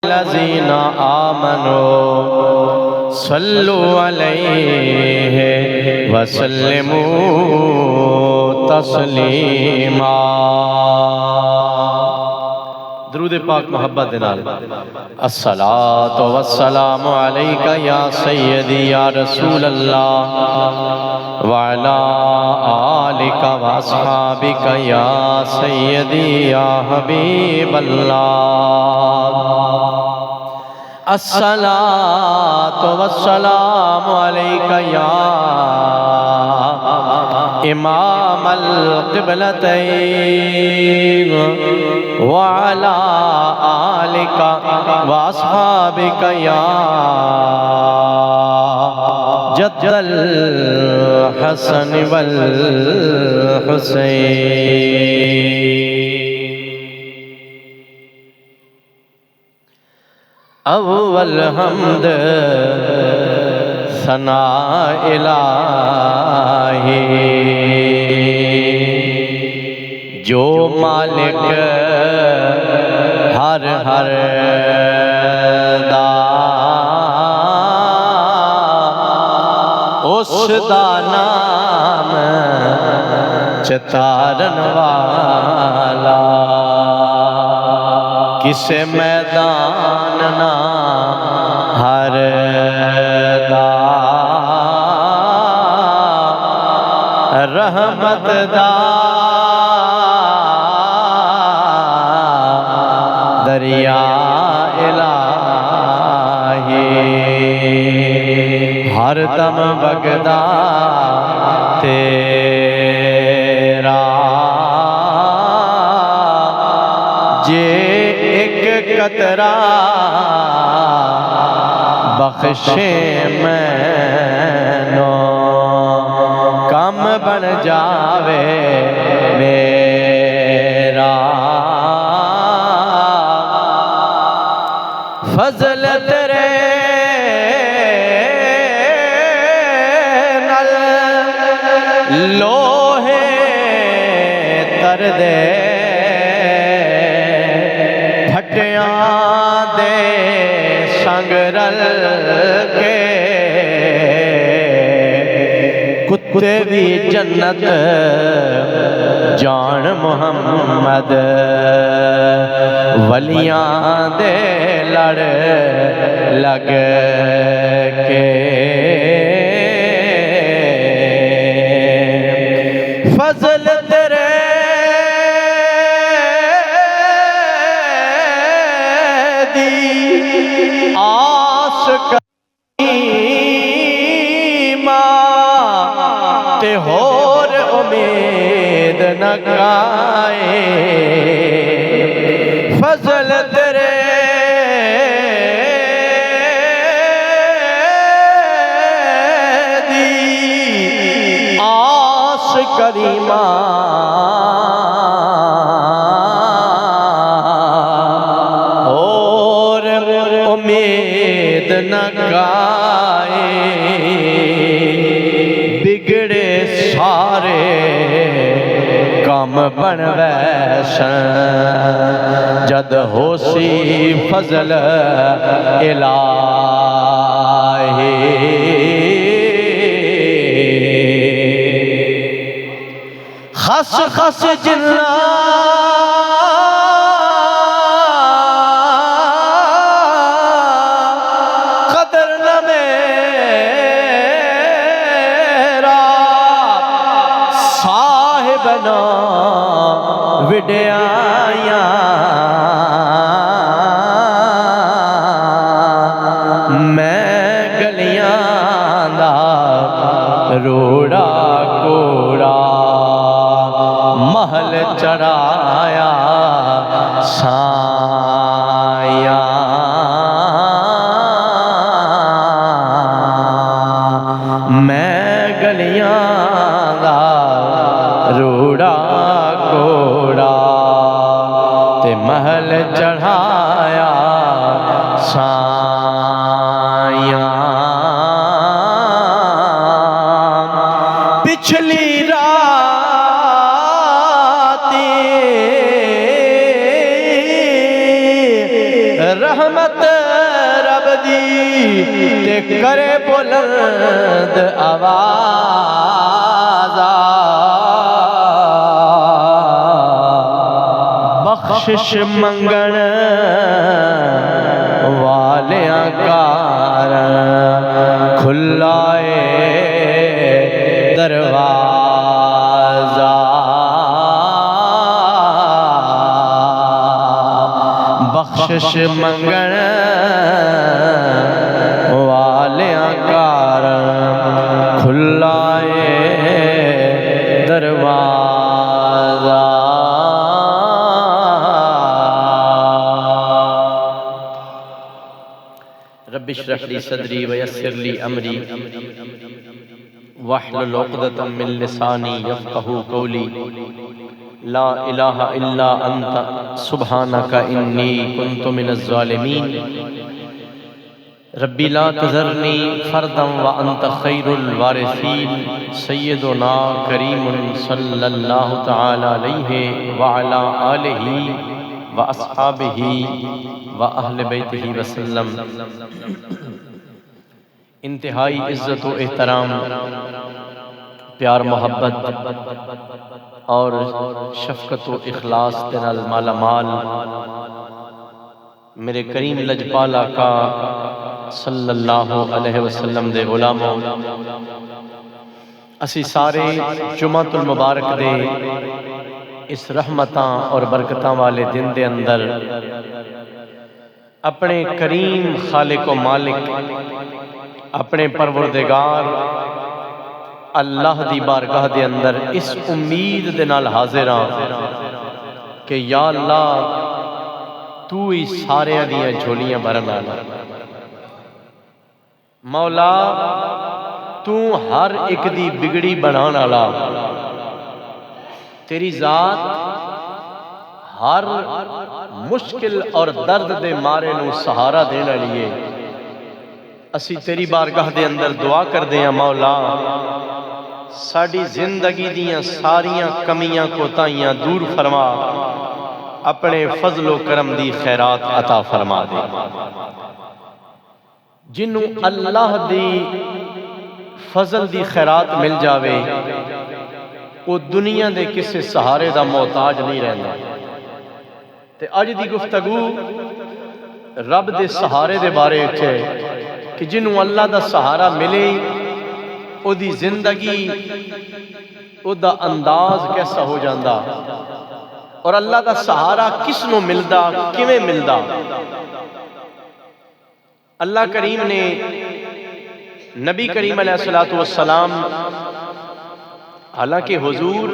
الذین آمنوا صلوا علیہ وسلموا تسلیما۔ درود پاک محبت نال۔ الصلاۃ والسلام علیک یا سیدی یا رسول اللہ وعلی آلک واصحابک یا سیدی یا حبیب اللہ۔ الصلاۃ والسلام علیک یا امام القبلتین وعلی آلک واصحابک یا جد الحسن والحسین۔ اول حمد ثناء الہی جو مالک ہر ہر دا اس دا نام چتارن والا، کسے میدان نہ ہر دا رحمت دا دریا الہی ہر دم بغدا تیرا جے ایک قطرہ بخشے مینوں کم بن جاوے میرا، فضل تیرے نل لوہے تر دے پھٹیاں دے سنگ رل کے کتے بھی جنت جان محمد ولیاں دے لڑ لگ کے، فضل تیرے دی آس قیمہ تے ہور امید نہ کائے، فضل تیرے دی آس کریمہ اور امید نہ کائے، بگڑے سارے کام بن ویسن جد ہو سی فضل الہی، خس خس جنہ قدر نہ میرا صاحب نہ وڈیاں میں گلیاں دا روڑا کوڑا محل چڑھایا سایاں، میں گلیاں دا روڑا کوڑا تے محل چڑھایا سایاں، پچھلی راتی رحمت رب دی تے کرے بلند آواز بخشش منگن والیاں کار کھلا دروازہ بخشش منگن والیاں کار کھلا دروازہ رب اشرح لی صدری ویسر لی امری واحلل عقدۃ من لسانی یفقہوا قولی لا الہ الا انت سبحانک انی کنت من الظالمین ربی لا تذرنی فردا وانت خیر الوارثین سیدنا کریم صلی اللہ تعالی علیہ وعلا آلہ واصحابہ واہل بیتہ وسلم۔ انتہائی عزت و احترام، پیار محبت اور شفقت و اخلاص کے نال مالا مال میرے کریم لجپال آقا صلی اللہ علیہ وسلم دے غلاموں، اسی سارے جمعۃ المبارک دے اس رحمتاں اور برکتاں والے دن دے اندر اپنے کریم خالق و مالک، اپنے پروردگار اللہ دی بارگاہ دے اندر اس امید دے نال حاضر ہاں کہ یا اللہ تو ہی سارے دیاں جھولیاں بھرن والا، مولا تو ہر ایک دی بگڑی بنان والا، تیری ذات ہر مشکل اور درد دے مارے نو سہارا دینا لیے اسی تیری بارگاہ دے اندر دعا کر دیاں مولا ساڑی زندگی دیاں ساریاں کمیاں کوتاہیاں دور فرما، اپنے فضل و کرم دی خیرات عطا فرما دے۔ جنوں اللہ دی فضل دی خیرات مل جاوے وہ دنیا دے کسے سہارے دا محتاج نہیں رہنا۔ تے اج دی گفتگو رب دے سہارے دے بارے چھے کہ جنوں اللہ دا سہارا ملے او دی زندگی او دا انداز کیسا ہو جاندہ، اور اللہ دا سہارا کس نو ملدا کیویں ملدا۔ اللہ کریم نے نبی کریم علیہ السلام حالانکہ حضور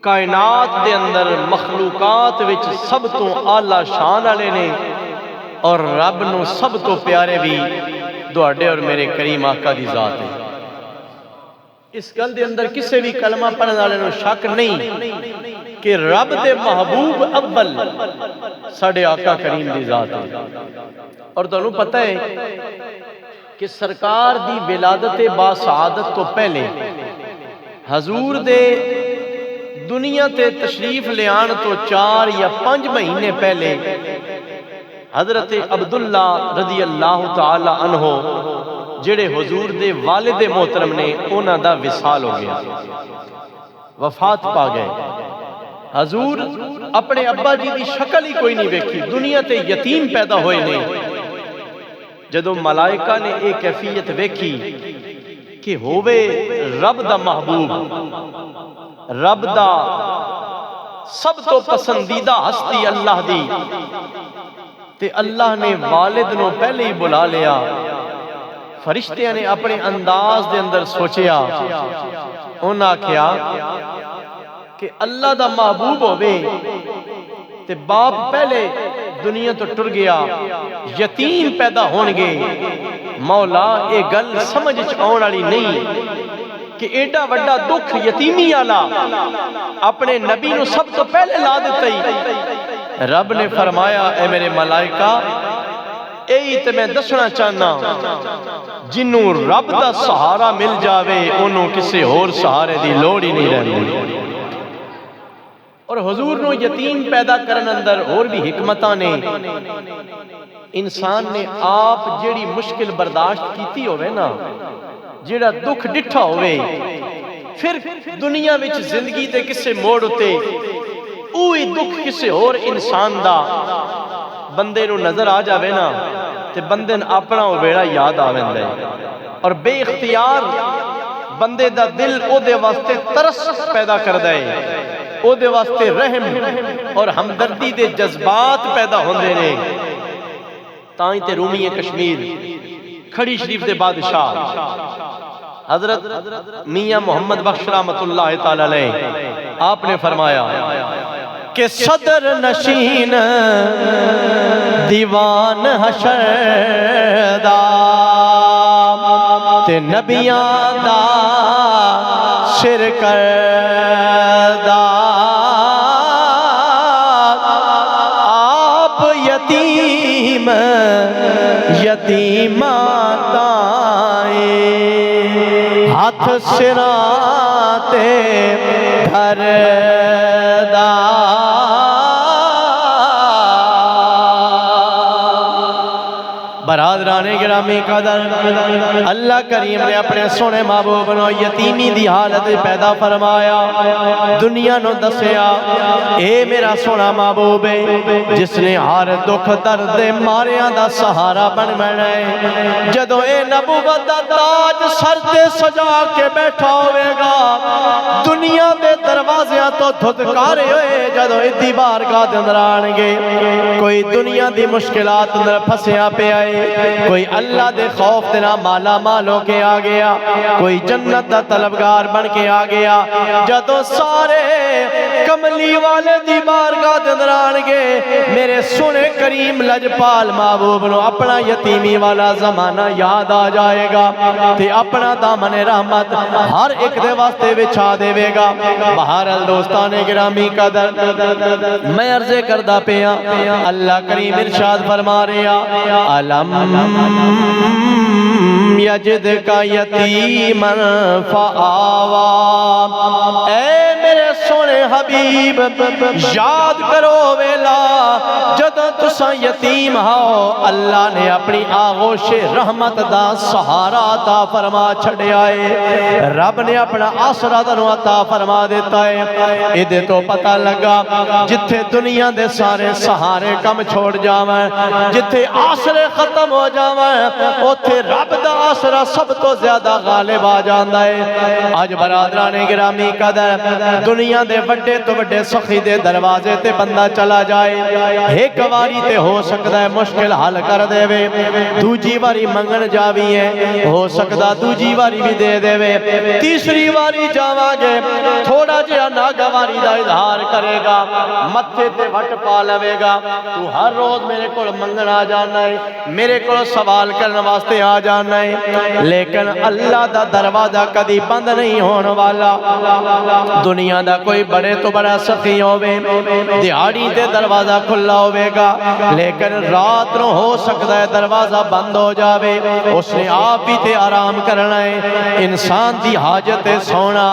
کائنات دے اندر مخلوقات وچ سب تو اعلیٰ شان والے نے اور رب نو سب تو پیارے بھی دوڑے اور میرے کریم آقا دی ذات ہے۔ اس گل دے اندر کسے بھی کلمہ پڑھنے والے نو شک نہیں کہ رب دے محبوب اول ساڑھے آقا کریم دی ذات ہے۔ اور تو انہوں پتہ ہے کہ سرکار دی ولادت با سعادت تو پہلے حضور دے دنیا تے تشریف لے آن تو 4 یا 5 مہینے پہلے حضرت عبداللہ رضی اللہ تعالی عنہ جڑے حضور دے والد محترم نے انہاں دا وصال ہو گیا، وفات پا گئے۔ حضور اپنے ابا جی دی شکل ہی کوئی نہیں ویکھی، دنیا تے یتیم پیدا ہوئے نہیں۔ جدو ملائکہ نے ایک کیفیت ویکھی کہ ہووے رب دا محبوب، رب دا سب تو پسندیدہ ہستی اللہ دی، تے اللہ نے والد نو پہلے ہی بلا لیا۔ فرشتیاں نے اپنے انداز دے اندر سوچیا، انہاں کیا کہ اللہ دا محبوب ہوئے تے باپ پہلے دنیا تو ٹر گیا، یتیم پیدا ہونگے، مولا اے گل سمجھ آن والی نہیں کہ ایڈا وڈا دکھ یتیمی آلا اپنے نبی نو سب تو پہلے لا دیتا ہی۔ رب نے فرمایا اے میرے ملائکہ اے تے میں دسنا چاہنا جنوں رب دا سہارا مل جاوے انہوں کسے اور سہارے دی لوڑ ہی نہیں رہنی۔ اور حضور نو یتیم پیدا کرن اندر اور بھی حکمتاں نے. انسان نے آپ جیڑی مشکل برداشت کیتی ہوئے نا، جیڑا دکھ ڈٹھا ہوئے، پھر دنیا وچ زندگی دے کسے موڑ ہوتے اوہی دکھ کسے اور انسان دا بندے نو نظر آ جاوے نا تے بندے نے اپنا وہ بیڑا یاد آویندا ہے، اور بے اختیار بندے دا دل او دے واسطے ترس پیدا کردا ہے، او دے واسطے رحم اور ہمدردی دے جذبات پیدا ہوندے نے. تائیں تے رومی کشمیر کھڑی شریف دے بادشاہ حضرت میاں محمد بخش رحمت اللہ تعالی علیہ آپ نے فرمایا کہ صدر نشین دیوان حشر دا تے نبیاں دا سر کردہ آپ یتیم یتیماں تائیں ہاتھ سراں تے دھردہ. برادران گرامی قدر، اللہ کریم نے اپنے سونے محبوب نو یتیمی دی حالت پیدا فرمایا، دنیا نو دسیا اے میرا سونا محبوب ہے جس نے ہر دکھ درد ماریاں دا سہارا بن بنا ہے. جدو اے نبوت دا تاج سر تے سجا کے بیٹھا ہوئے گا، دنیا دے دروازیاں تو دھتکارے ہوئے جدو ادھی بارگاہ دے اندر آن گے، کوئی دنیا دی مشکلات اندر پھسیا پہ آئے، کوئی اللہ دے خوف دینا مالا مال ہو کے آ گیا، کوئی جنت دا طلبگار بن کے آ گیا. جدو سارے کملی والے دی بارگاہ دے اندر آن گے، میرے سونے کریم لجپال محبوب نو اپنا یتیمی والا زمانہ یاد آ جائے گا تے اپنا دامن رحمت ہر ایک دے واسطے بچھا دے گا. بہرحال دوستان گرامی قدر، میں عرض کردہ پیا اللہ کریم ارشاد فرما رہا علم یجد کا یتیما فآوا. اے میرے سونے حبیب یاد کرو ویلا جدوں تساں یتیم ہو، اللہ نے اپنی آغوش رحمت دا سہارا عطا فرما چھڑیا ہے، رب نے اپنا آسرا تنوں عطا فرما دیتا ہے. ادھے تو پتہ لگا جتھے دنیا دے سارے سہارے کم چھوڑ جاویں، جتھے آسرے ختم ہو جاویں، اوتھے رب دا آسرا سب تو زیادہ غالب آ جاندا ہے. آج برادران گرامی قدر، دنیا دے بڑے تو بڑے سخی دے دروازے تے بندہ چلا جائے، ایک واری تے ہو سکتا ہے مشکل حل کر دے وے، دوجی واری منگن جاوی ہے ہو سکتا دوجی واری بھی دے دے وے، تیسری واری جاواں گے تھوڑا جہا ناگواری دا اظہار کرے گا، متھے تے وٹ پا لوے گا، تو ہر روز میرے کو منگن آ جانا ہے، میرے کو سوال کرنے واسطے آ جانا ہے. لیکن اللہ دا دروازہ کدی بند نہیں ہونے والا. دنیا دا کوئی بڑے تو بڑا سخی ہوئے، دیہاڑی دے دروازہ کھلا ہوئے گا، لیکن رات نو ہو سکتا ہے دروازہ بند ہو جاوے، اس نے آپ ہی تے آرام کرنا ہے. انسان دی حاجت ہے سونا،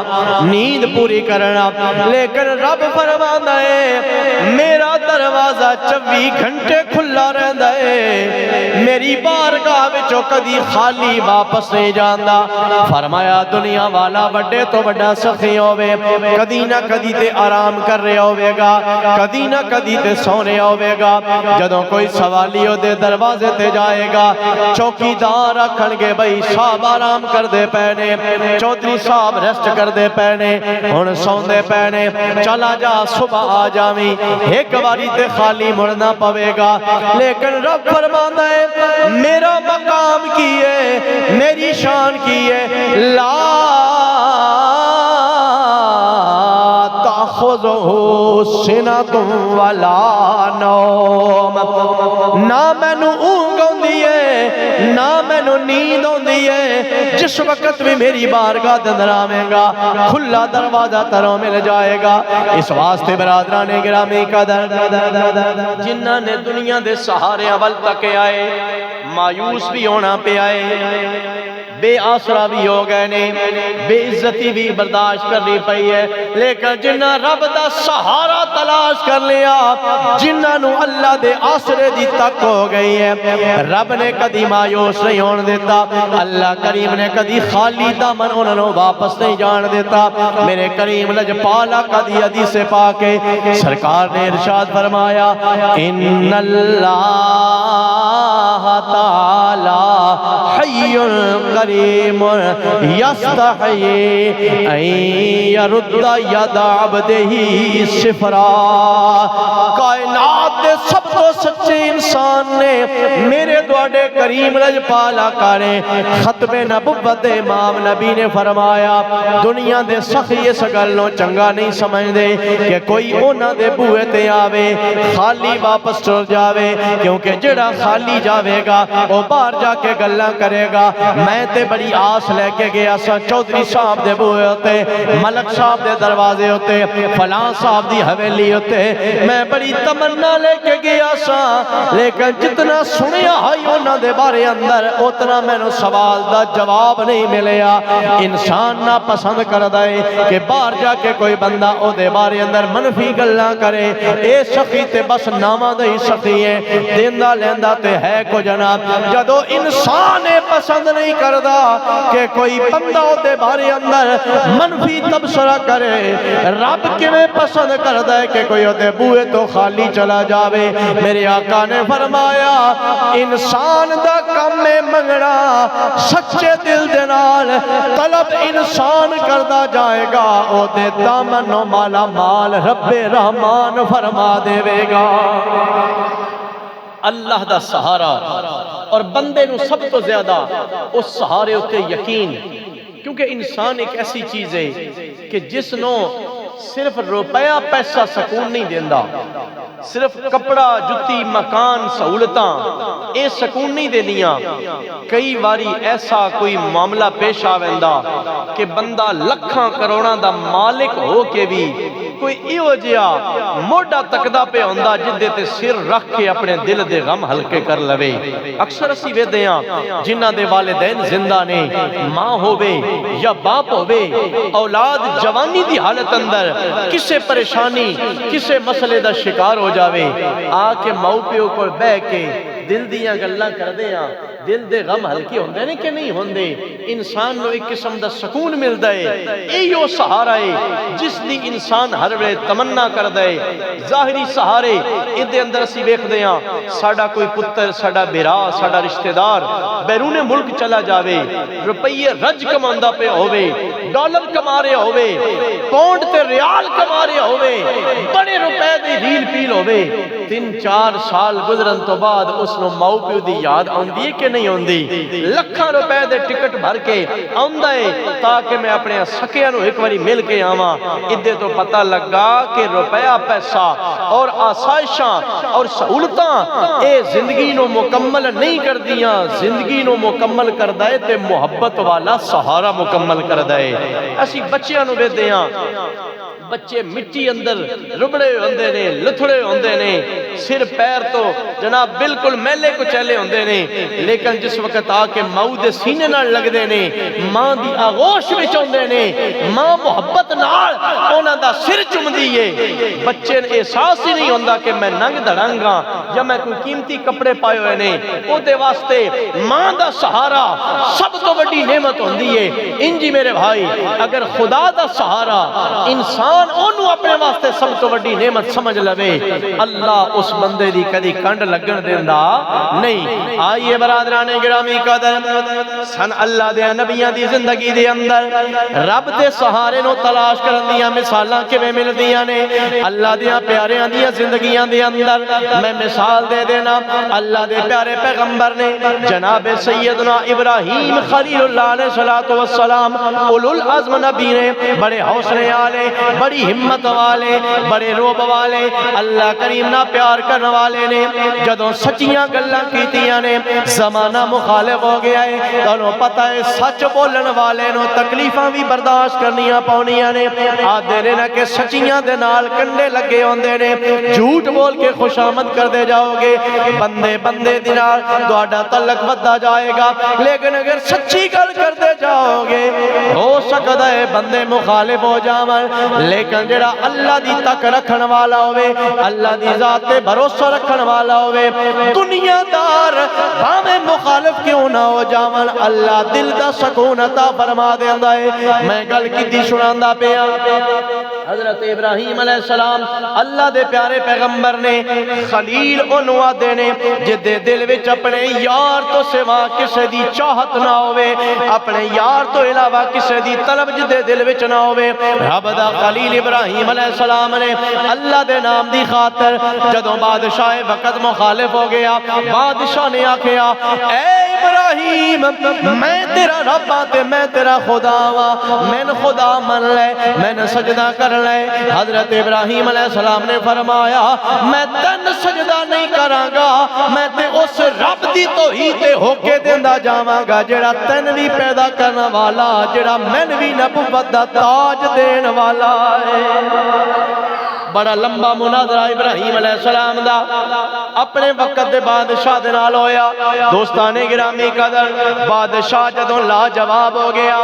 نیند پوری کرنا، لیکن رب فرماتا ہے میرا دروازہ 24 گھنٹے کھلا رہندا ہے، میری بارگاہ وچوں کدی خالی واپس نہیں جاندا. فرمایا دنیا والا بڑے تو بڑا سخی ہوئے، کدی نہ کدی تے آرام کر رہے ہوئے گا، کدی نہ کدی تے سونے ہوئے گا. جدوں کوئی سوالیوں دے دروازے تے جائے گا، چوکی دار رکھن گے بھئی صاحب آرام کر دے پینے، چودھری صاحب ریسٹ کر دے پینے، ہن سون دے پینے، چلا جا صبح آ جاویں، ایک باری تے خالی مڑنا پوے گا. لیکن رب فرماتا ہے میرا مقام کی ہے، میری شان کی ہے، لا تأخذہ سنۃ ولا نوم. نہ مینوں اونگ ہوندی ہے نہ مینوں نیند ہوندی ہے، جس وقت بھی میری بارگاہ دے اندر آویں گا کھلا دروازہ تروں مل جائے گا. اس واسطے برادران گرامی قدر، جنہاں نے دنیا دے سہارے اول تک آئے مایوس بھی ہونا پہ آئے، بے آسرا بھی ہو گئے نے، بے عزتی بھی برداشت کرنی پئی ہے، لیکن جنہ رب دا سہارا تلاش کر لیا، جنہ نو اللہ دے آسرے دی تک ہو گئی ہے، رب نے کدی مایوس نہیں ہون دیتا، اللہ کریم نے کدی خالی دامن انہوں نے واپس نہیں جان دیتا۔ میرے کریم لجپالا کدی حدیث پاک سرکار نے ارشاد فرمایا، ان اللہ تعالی حی کریم یستحیی ان یرد ید عبدہ صفرا۔ کائنات دے سب تو سچے انسان نے میرے دوڑے کریم لجپالا کرے ختم نبوت امام نبی نے فرمایا، دنیا دے سخی اس گلوں چنگا نہیں سمجھ دے کہ کوئی اونا دے بوئے تے آوے خالی واپس چل جاوے، کیونکہ جڑا خالی جاوے گا وہ باہر جا کے گلہ کرے گا۔ میں تے بڑی آس لے کے گیا سا، چودھری صاحب دے بوئے ہوتے، ملک صاحب دے دروازے ہوتے، فلان صاحب دی حویلی ہوتے، میں بڑی تمنا لے کے گیا سا، لیکن جتنا سنیا ہائی اونا دے بارے اندر اتنا میں نے سوال دا جواب نہیں ملیا۔ انسان نہ پسند کر دائے کہ باہر جا کے کوئی بندہ او دے بارے اندر منفی گلہ کرے، اے سخی تے بس نامہ دہی سخی ہے، دیندہ لیندہ تے ہے کو جناب۔ جدو انسان پسند نہیں کردہ کہ کوئی بندہ او دے بارے اندر منفی تبصرہ کرے، رب کے میں پسند کردہ ہے کہ کوئی او دے بوئے تو خالی چلا جاوے۔ میرے آقا نے فرمایا، انسان دا کم میں منگنا سچے دل دنال، طلب انسان کردہ جائے گا او دے دامن و مالا مال رب رحمان فرما دے وے گا۔ اللہ دا سہارا اور بندے نو سب تو زیادہ اس سہارے ہوتے یقین، کیونکہ انسان ایک ایسی چیز ہے کہ جس نو صرف روپیہ پیسہ سکون نہیں دیندہ، صرف کپڑا جتی مکان سہولتاں اے سکون نہیں دینیاں۔ کئی واری ایسا کوئی معاملہ پیش آویندا کہ بندہ لکھاں کروڑاں دا مالک ہو کے بھی کوئی ایو جیا موڈا تکدا پہ ہوندا جدے تے سر رکھ کے اپنے دل دے غم ہلکے کر لوے۔ اکثر اسی ویدیاں جنہ دے والدین زندہ نے، ماں ہووے یا باپ ہووے، اولاد جوانی دی حالت اندر کسے پریشانی کسے مسئلے دا شکار ہو جاوے، آ کے ماؤ پیو کو بہ کے دل دیاں گلاں کر دیاں، دل دے غم ہلکے ہوندے نے کہ نہیں ہوندے، انسان نو ایک قسم دا سکون مل دے۔ ایو سہارا ہے جس دی انسان ہر ویلے تمنا کر دے۔ ظاہری سہارے ادھے اندر اسی ویکھ دیاں، ساڈا کوئی پتر، ساڈا بیرا، ساڈا رشتہ دار بیرون ملک چلا جاوے، روپیے رج کماندا پہ ہووے، ڈالر کما رہے ہووے، پاؤنڈ تے ریال کما رہے ہووے، بڑے روپے دی ریل پیل ہووے، 3-4 سال گزرن تو بعد اس نو ماؤ پیو دی یاد آندی ہے کہ نہیں ہوندی؟ لکھاں روپے دے ٹکٹ بھر کے آندا ہے تاکہ میں اپنے سکیاں نو ایک واری مل کے آواں۔ ادھے تو پتہ لگا کہ روپیہ پیسہ اور آسائشاں اور سہولتاں اے زندگی نو مکمل نہیں کر دیاں، زندگی نو مکمل کر دائے تے محبت والا سہارا مکمل کر دائے۔ اسی بچیاں نو ویدیاں، بچے مٹی اندر ربڑے ہوندے نے، لتھڑے ہوندے نے، سر پیر تو جناب بالکل میلے کو چلے ہوندے نے، لیکن جس وقت آ کے ماں دے سینے نال لگ دے نے، ماں دی آغوش وچ ہوندے نے، ماں محبت نال انہاں دا سر چم دیئے، بچے نے احساس ہی نہیں ہوندا کہ میں ننگ دھڑنگا یا میں کوئی قیمتی کپڑے پائے ہوئے نے۔ او دے واسطے ماں دا سہارا سب تو بڑی نعمت ہوندی ہے۔ انجی میرے بھائی، اگر خدا دا سہارا انسان انہوں اپنے واسطے سب تو بڑی نعمت سمجھ لوے، اللہ اس بندے دی کدی کنڈ لگن دیندہ نہیں۔ آئیے برادران گرامی قدر، سن اللہ دے نبیان دی زندگی دے اندر رب دے سہارے نو تلاش کرن دیاں مثالاں کیویں مل دیاں نے اللہ دیاں پیاریاں دیاں زندگیاں دے اندر۔ میں مثال دے دینا، اللہ دے پیارے پیغمبر نے جناب سیدنا ابراہیم خلیل اللہ علیہ السلام اولو العزم نبی نے، بڑے حوصلے والے، بڑی ہمت والے، بڑے روب والے، اللہ کریم نہ پیار کرنے والے نے جدوں سچیاں گلاں کیتیاں نے نے زمانہ مخالف ہو گیا ہے تانوں پتہ ہے سچ بولن والے نو تکلیفاں بھی برداشت کرنیاں پاونیاں نے آدھے نے کہ سچیاں دے نال کنڈے لگے ہوندے نے جھوٹ بول کے خوشامد کر دے جاؤ گے بندے بندے دے نال تہاڈا تعلق ودا جائے گا لیکن اگر سچی گل کر دے جاؤ گے ہو سکدا ہے بندے مخالف ہو جاون لیکن جڑا اللہ دی تک رکھن والا ہوے اللہ دی ذات تے بھروسہ رکھن والا ہوے دنیا دار بھاویں مخالف کیوں نہ ہو جاون اللہ دل دا سکون عطا فرما دیندا ہے میں گل کیتی سناندا پیا حضرت ابراہیم علیہ السلام اللہ دے پیارے پیغمبر نے خلیل انہوں آدھے نے جدے دل وچ اپنے یار تو سوا کسے دی چاہت نہ ہوئے اپنے یار تو علاوہ کسے دی طلب جدے دل وچ نہ ہوئے رب دا خلیل ابراہیم علیہ السلام نے اللہ دے نام دی خاطر جدوں بادشاہ وقت مخالف ہو گیا بادشاہ نے آکھیا اے ابراہیم میں تیرا رب ہاں تے میں تیرا خدا ہاں میں خدا من لے میں سجدہ کر لے حضرت ابراہیم علیہ السلام نے فرمایا میں تن سجدہ نہیں کراں گا میں تے اس رب دی توحید تے ہو کے دیندا جاواں گا جڑا تن بھی پیدا کرنا والا جڑا مین بھی نبوت دا تاج دین والا ہے بڑا لمبا مناظرہ ابراہیم علیہ السلام دا اپنے وقت دے بادشاہ دے نال ہویا دوستانے گرامی قدر بادشاہ جدوں لا جواب ہو گیا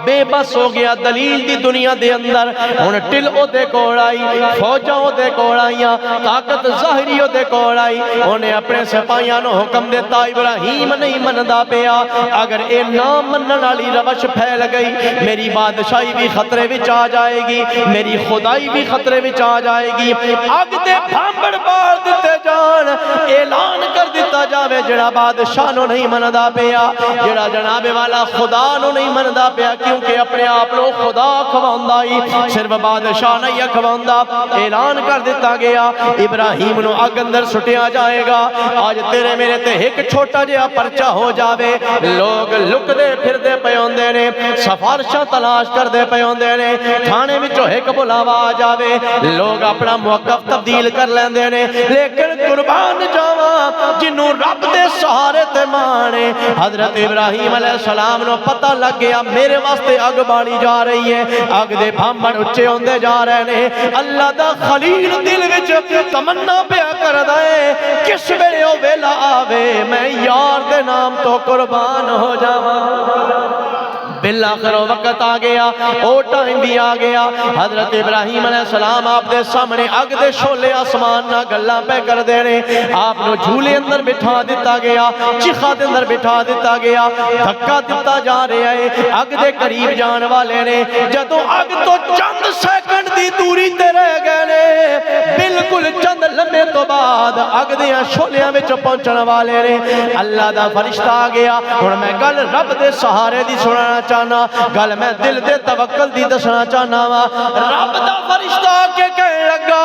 بے بس ہو گیا دلیل دی دنیا دے اندر ہن ٹل او دے کول آئی فوجاں او دے کول آئیاں طاقت ظاہری او دے کول آئی انہیں اپنے سپاہیاں نو حکم دیتا ابراہیم نہیں مندا پیا اگر اے نہ منن والی روش پھیل گئی میری بادشاہی بھی خطرے وچ آ جائے گی میری خدائی بھی خطرے وچ آ جائے گی اگ دے بھانبڑ بال دتے جان اعلان کر دیتا جاوے جڑا بادشاہ نو نہیں مندا پیا جڑا جناب والا خدا نو نہیں مندا پیا کیونکہ اپنے آپ لو خدا کھواندا ہی صرف بادشاہ نہیں کھواندا اعلان کر دیتا گیا ابراہیم نو اگ اندر سٹیا جائے گا آج تیرے میرے تے ایک چھوٹا جہا پرچہ ہو جاوے لوگ لک دے پھر دے پے ہوندے نے سفارشاں تلاش کر دے پے ہوندے نے تھانے وچوں ایک بلاوا آ جاوے لوگ اپنا موقف تبدیل کر لیندے نے لیکن قربان جاواں جنوں رب دے سہارے تے مانے حضرت ابراہیم علیہ السلام نو پتہ لگ گیا میرے واسطے اگ بالی جا رہی ہے اگ دے بھامبڑ اچھے ہوندے جا رہے نے اللہ دا خلیل دل وچ تمنا پیا کردا ہے کس ویلے او ویلا آوے میں یار دے نام تو قربان ہو جاواں بالآخر وقت آ گیا او ٹائم بھی آ گیا حضرت ابراہیم علیہ السلام آپ دے سامنے اگ دے شولے آسمان نہ گلاں پہ کر دے رہے آپ نو جھولے اندر بٹھا دیتا گیا چیخا دے اندر بٹھا دیتا گیا دھکا دیتا جا رہا ہے اگ دے قریب جان والے نے جدوں اگ تو چند سیکنڈ دی دوری تے رہ گئے نے بالکل چند لمحے تو بعد اگ دیاں شولیاں وچ پہنچن والے نے اللہ دا فرشتہ آ گیا ہن میں گل رب دے سہارے دی سنانا چاہنا گل میں دل دے توکل دی دسنا چاہنا وا رب دا فرشتہ کے کہنے لگا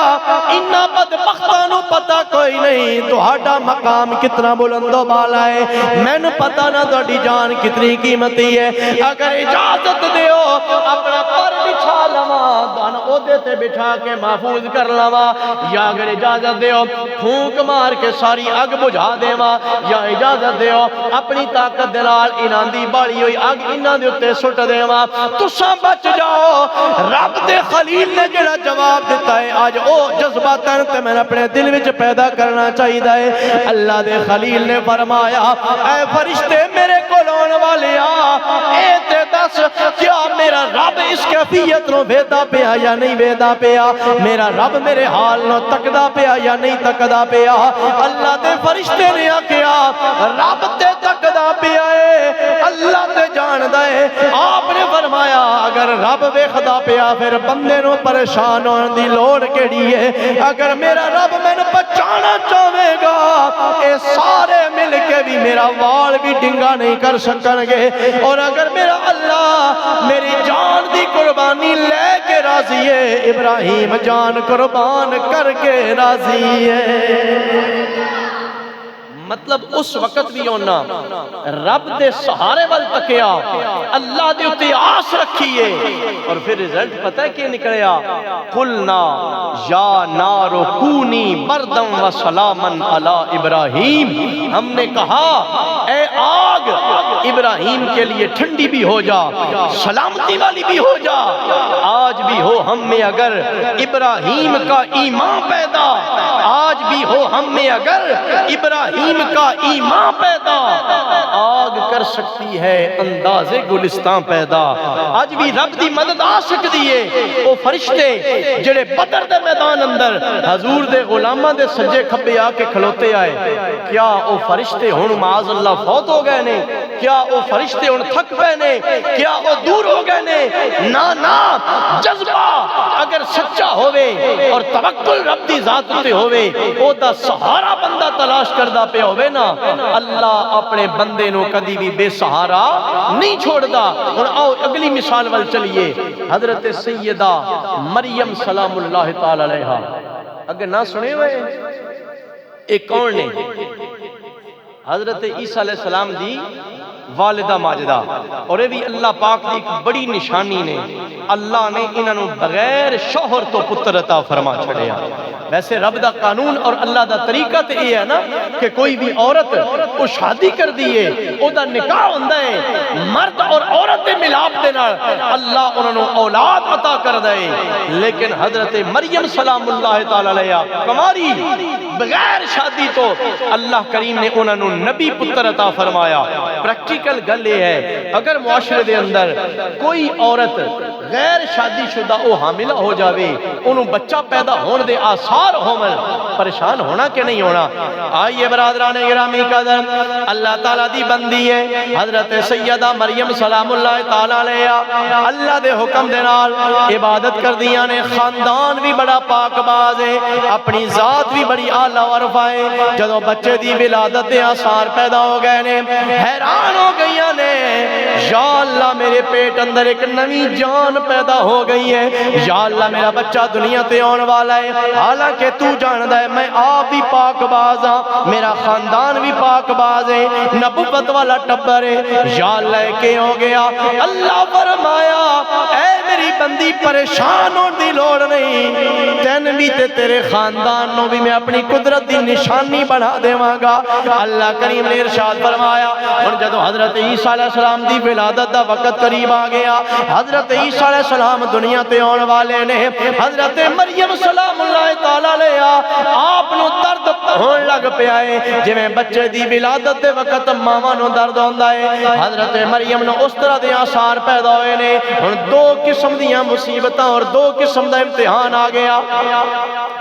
انہاں بدبختاں نو پتہ کوئی نہیں تہاڈا مقام کتنا بلند و بالا ہے مینوں پتہ نہ تہاڈی جان کتنی قیمتی ہے اگر اجازت دیو اپنا پر بچھا لواں دن اودے تے بٹھا کے محفوظ کر لواں یا اگر اجازت دیو پھونک مار کے ساری اگ بجھا دیواں یا اجازت دیو اپنی طاقت دے نال انہاں دی بالی ہوئی اگ انہاں دے تے سٹ دیواں تساں بچ جاؤ رب دے خلیل نے جڑا جواب دیتا ہے آج او جذباتاں تے میں اپنے دل وچ پیدا کرنا چاہیدا ہے اللہ دے خلیل نے فرمایا اے فرشتے میرے کول آن والے اے تے دس کیا میرا رب اس کیفیت نو ویدا پیا یا نہیں ویدا پیا میرا رب میرے حال نو تکدا پیا یا نہیں تکدا پیا اللہ دے فرشتے نے آکھیا رب تے تکدا پیا ہے اللہ تے جاندا ہے آپ نے فرمایا اگر رب ویکھدا پیا پھر بندے نو پریشان ہون دی لوڑ کیڑی ہے اگر میرا رب مینوں بچانا چاہے گا اے سارے مل کے بھی میرا وال بھی ڈنگا نہیں کر سکن گے اور اگر میرا اللہ میری جان دی قربانی لے کے راضی ہے ابراہیم جان قربان کر کے راضی ہے مطلب اس وقت بھی ہونا رب دے سہارے وال تکیا، اللہ دے اتے آس رکھیے، اور پھر رزلٹ پتہ ہے کہ نکلیا، قلنا یا نار کونی بردم و سلامن علی ابراہیم، ہم نے کہا اے آگ ابراہیم کے لیے ٹھنڈی بھی ہو جا، سلامتی والی بھی ہو جا۔ آج بھی ہو ہم میں اگر ابراہیم کا ایمان پیدا، آج بھی ہو ہم میں اگر ابراہیم کا ایمان پیدا، آگ کر سکتی ہے انداز گلستان پیدا۔ آج بھی رب دی مدد آ سکتی ہے، وہ فرشتے جڑے بدر دے میدان اندر حضور دے غلاماں دے سجے کھبے آ کے کھلوتے آئے، کیا وہ فرشتے ہن معاذ اللہ فوت ہو گئے نے؟ کیا وہ فرشتے ہن تھک پے نے؟ کیا وہ دور ہو گئے نے؟ نا نا، جذبہ اگر سچا ہوئے اور توکل رب دی ذات تے ہوئے، او دا سہارا بندہ تلاش کردہ پہ ہوئے نا، اللہ اپنے بندے نو کدی بھی بے سہارا نہیں چھوڑ دا۔ اور آؤ اگلی مثال وال چلیے، حضرت سیدہ مریم سلام اللہ تعالی علیہا، اگر نہ سنے ہوئے ایک کون نے؟ حضرت عیسیٰ علیہ السلام دی والدہ ماجدہ، اور یہ بھی اللہ پاک دی ایک بڑی نشانی نے، اللہ نے انہوں بغیر شوہر تو پتر عطا فرما چھڑیا۔ ویسے رب دا قانون اور اللہ دا طریقہ تے یہ ہے نا کہ کوئی بھی عورت کو شادی کر دیئے، او دا نکاح ہوندہ ہے، مرد اور عورت دے ملاپ دے نال اللہ انہوں اولاد عطا کر دے، لیکن حضرت مریم سلام اللہ تعالی علیہ کماری بغیر شادی تو اللہ کریم نے انہوں نبی پتر عطا فرمایا۔ پریکٹیکل گل یہ ہے، اگر معاشرے دے اندر کوئی عورت غیر شادی شدہ او حاملہ ہو جاوے، انہوں بچہ پیدا ہون دے آثار ہومن، پریشان ہونا کہ نہیں ہونا؟ آئیے برادران گرامی قدر، اللہ تعالیٰ دی بندی ہے حضرت سیدہ مریم سلام اللہ تعالیٰ علیہ، اللہ دے حکم دے نال عبادت کر دیا نے، خاندان بھی بڑا پاک باز ہے، اپنی ذات بھی بڑی اعلیٰ و رفع ہے۔ جدو بچے دی ولادت دے آثار پیدا ہو گئے نے، حیران ہو گئیاں نے، یا اللہ میرے پیٹ اندر ایک نئی جان پیدا ہو گئی ہے، یا اللہ میرا بچہ دنیا تے آن والا ہے، حالانکہ تو جاندہ ہے میں آپ بھی پاک باز ہاں، میرا خاندان بھی پاک باز ہے، نبوت والا ٹبر ہے، یا اللہ کہ ہو گیا؟ اللہ فرمایا اے میری بندی پریشان ہو دی لوڑ نہیں، تین بھی تے تیرے خاندان نو بھی میں اپنی قدرت دی نشانی بڑھا دے مانگا۔ اللہ کریم نے ارشاد فرمایا، اور جدو حضرت عیسیٰ علیہ السلام دی ولادت دا وقت قریب آ گیا، حضرت عیسیٰ علیہ السلام دنیا تے آن والے نے، حضرت مریم سلام اللہ تعالیٰ علیہ آپ نو درد ہون لگ پہ آئے، جی میں بچے دی ولادت دے وقت ماما نو درد ہوندہ ہے، حضرت مریم نو اس طرح دے آثار پیدا ہوئے نے، اور دو قسم دیاں مصیبتاں اور دو قسم دا امتحان آ گیا۔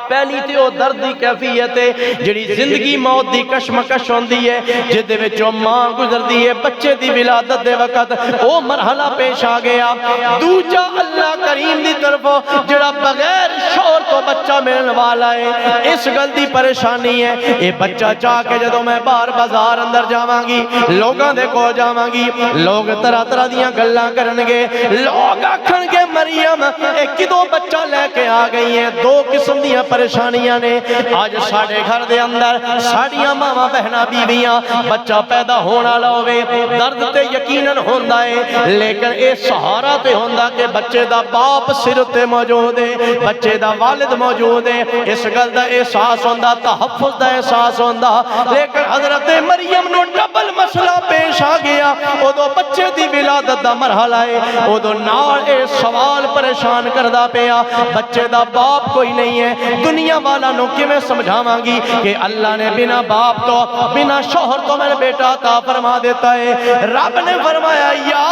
پہلی تے او درد دی کیفیت ہے جڑی زندگی موت دی کشمکش ہوندی ہے، جدے وچوں ماں گزر دی ہے، بچے دی ولادت دے وقت او مرحلہ پیش آ گیا۔ دوجا اللہ کریم دی طرفوں جڑا بغیر شور تو بچہ ملن والا ہے، اس گل دی پریشانی ہے، اے بچہ چاہ کے جدوں میں باہر بازار اندر جاواں گی، لوگاں دے کو جاواں گی، لوگ طرح طرح دیاں گلاں کرنگے، لوگ آکھن گے مریم ایک دو بچہ لے کے آ گئی ہیں۔ دو قسم دیاں پریشانیاں نے آج ساڑھے گھر دے اندر، ساڑیاں ماما بہنا بیویاں، بچہ پیدا ہونا لوگے، درد تے یقیناً ہوندہ ہے، لیکن اے سہارا تے ہوندہ کہ بچے دا باپ سر تے موجود ہے، بچے دا والد موجود ہے، اس گل دا احساس ہوندہ، تحفظ دا احساس ہوندہ، لیکن حضرت مریم نو ڈبل مسئلہ پیش آ گیا، او دو بچے دی ولادت دا مرحلہ ہے، او دو نال اے سوال پریشان کردہ پیا، بچے دا باپ کوئی نہیں ہے، دنیا والا نو کی میں سمجھاواں گی کہ اللہ نے بنا باپ تو بنا شوہر تو میں بیٹا عطا فرما دیتا ہے۔ رب نے فرمایا یا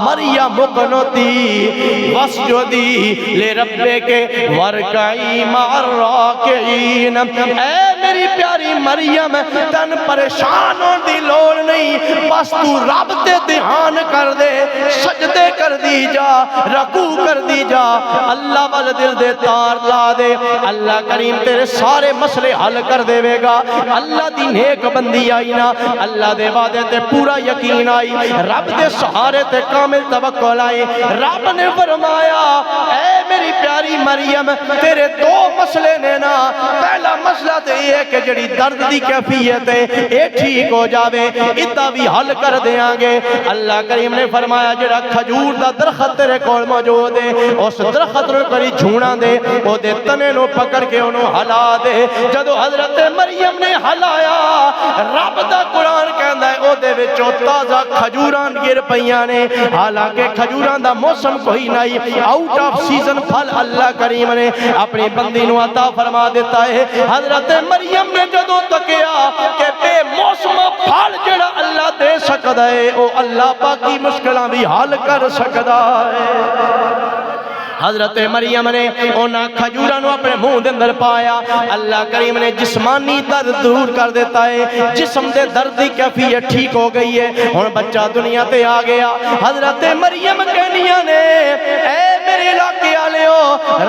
مریم اقنتی واسجدی لربک وارکعی مع الراکعین، اے میری پیاری مریم تن پریشان ہون دی لوڑ نہیں، بس تو رب تے دھیان کر دے، سجدے کر دی جا، رکوع کر دی جا، اللہ وال دل دے تار لا دے، اللہ کریم تیرے سارے مسئلے حل کر دے گا۔ اللہ دی نیک بندی آئی نا، اللہ دے وعدے تے پورا یقین آئی، رب دے سہارے تے کامل توکل آئی۔ رب نے فرمایا اے میری پیاری مریم تیرے دو مسئلے نے نا، پہلا مسئلہ تے یہ ہے کہ جڑی درد دی کیفیت ہے اے ٹھیک ہو جاوے، ادا بھی حل کر دیاں گے۔ اللہ کریم نے فرمایا جڑا کھجور دا درخت تیرے کول موجود ہے اس درخت نو کری جھونا دے، او دے تنے نو پکڑ کے انہوں ہلا دے۔ جدو حضرت مریم نے ہلایا، رب دا قرآن کہندا ہے او دے وچوں تازہ کھجوران گر پیاں نے، حالانکہ کھجوران دا موسم کوئی نہیں، آؤٹ آف سیزن پھل اللہ کریم نے اپنی بندی نو عطا فرما دیتا ہے۔ حضرت مریم نے جدو تکیا کہ بے موسم پھل جڑا اللہ دے سکدا ہے او اللہ باقی مشکلاں بھی حل کر سکدا ہے۔ حضرت مریم نے اونا کھجوراں نو اپنے منہ دے اندر پایا، اللہ کریم نے جسمانی درد دور کر دیتا ہے، جسم دے درد کی کیفیت ٹھیک ہو گئی ہے، ہن بچہ دنیا تے آ گیا۔ حضرت مریم کہنیاں نے اے میرے علاقے والےو،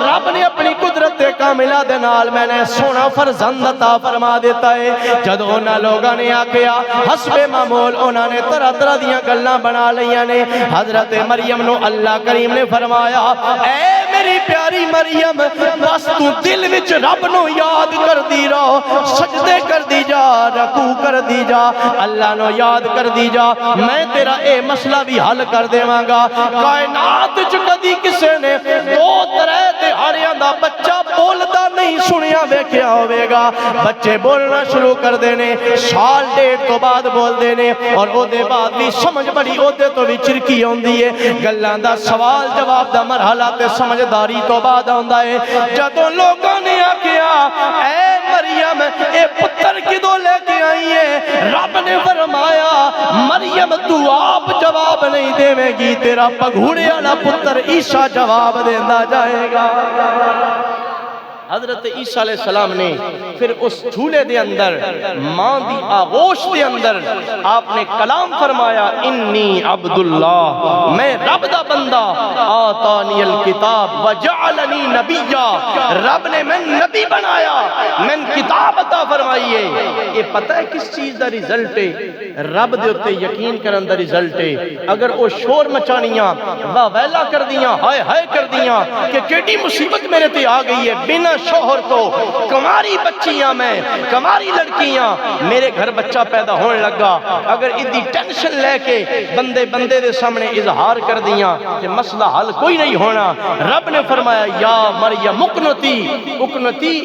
رب نے اپنی قدرت کاملہ دے نال میں نے سونا فرزند عطا فرما دیتا ہے۔ جدو انہاں لوگاں نے آکھیا حسب معمول انہاں نے طرح طرح دیاں گلاں بنا لیاں نے، حضرت مریم نو اللہ کریم نے فرمایا اے میری پیاری مریم بس تو دل وچ رب نو یاد کر دی رہو، سجدے کر دی جا، رکوع کر دی جا، اللہ نو یاد کر دی جا، میں تیرا اے مسئلہ بھی حل کر دیواں گا۔ کائنات چ کدی کسے نے دو ترے دہاڑیاں دا بچہ بولدا نہیں سنیا ویکھیا ہوے گا، بچے بولنا شروع کر دینے، سال ڈیڑھ تو بعد بول دینے، اور او دے بعد بھی سمجھ بڑی او دے تو بھی چرکی ہوندی ہے، گلاں دا سوال جواب دا مرحلہ تے سمجھداری تو بعد آندا ہے۔ جدوں لوگوں نے آکھیا اے مریم اے پتر کدوں لے کے آئی ہے، رب نے فرمایا مریم تو آپ جواب نہیں دے گی، تیرا پگھوڑے والا پتر عیسیٰ جواب دیندا جائے گا۔ حضرت عیسیٰ علیہ السلام نے پھر اس جھولے دے اندر ماں دی آغوش دے اندر آپ نے کلام فرمایا انی عبداللہ، میں رب دا بندہ، آتانی الکتاب وجعلنی نبیّا، رب نے میں نبی بنایا، میں کتاب عطا فرمائیے۔ یہ پتہ ہے کس چیز دا رزلٹ ہے؟ رب دے اتے یقین کرن دا رزلٹ ہے۔ اگر وہ شور مچانیاں واہ ویلا کر دیاں، ہائے ہائے کر دیاں کہ کیڑی مصیبت میرے تے آ گئی ہے، بنا شوہر تو کماری بچیاں میں کماری لڑکیاں، میرے گھر بچہ پیدا ہونے لگا، اگر ادھی ٹینشن لے کے بندے دے سامنے اظہار کر دیاں کہ مسئلہ حل کوئی نہیں ہونا، رب نے فرمایا یا مریم اقنتی،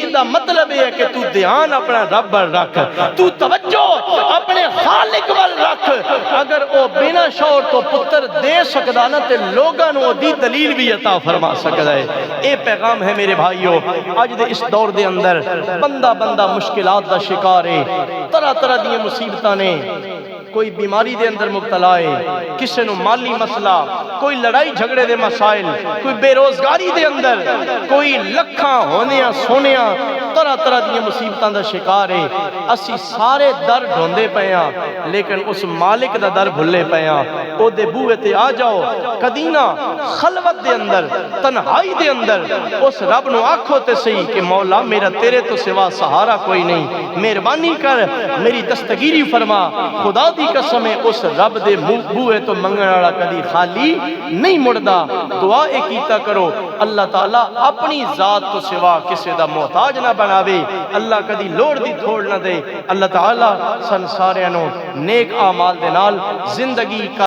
ادھا مطلب ہے کہ تو دھیان اپنا رب پر رکھ، تو توجہ اپنے خالق وال رکھ۔ اگر او بنا شوہر تو پتر دے سکدا نہ تے لوگاں نو دی دلیل بھی عطا فرما سکدا ہے۔ اے پیغام ہے میرے بھائیو، آج دے اس دور دے اندر بندہ مشکلات دا شکار ہے، طرح طرح دی مصیبتاں نے، کوئی بیماری دے اندر مبتلا ہے، کسے نو مالی مسئلہ، کوئی لڑائی جھگڑے دے مسائل، کوئی بے روزگاری دے اندر، کوئی لکھاں ہونیاں سونیاں، طرح طرح دی مصیبتاں دا شکار ہے۔ اسی سارے در ڈھوندے پیاں لیکن اس مالک دا در بھلے پیاں، او دے بوئے تے آ جاؤ، کدینہ خلوت دے اندر تنہائی دے اندر اس رب نو آکھو تے صحیح کہ مولا میرا تیرے تو سوا سہارا کوئی نہیں، مہربانی کر میری دستگیری فرما۔ خدا دی قسم ہے اس رب دے بوئے تو منگن والا کدی خالی نہیں مڑدا۔ دعا اے کیتا کرو اللہ تعالیٰ اپنی ذات تو سوا کسے دا محتاج نہ بناوے، اللہ کدی لوڑ دی تھوڑ نہ دے۔ اللہ تعالیٰ سن ساریاں نو نیک اعمال دے نال زندگی کا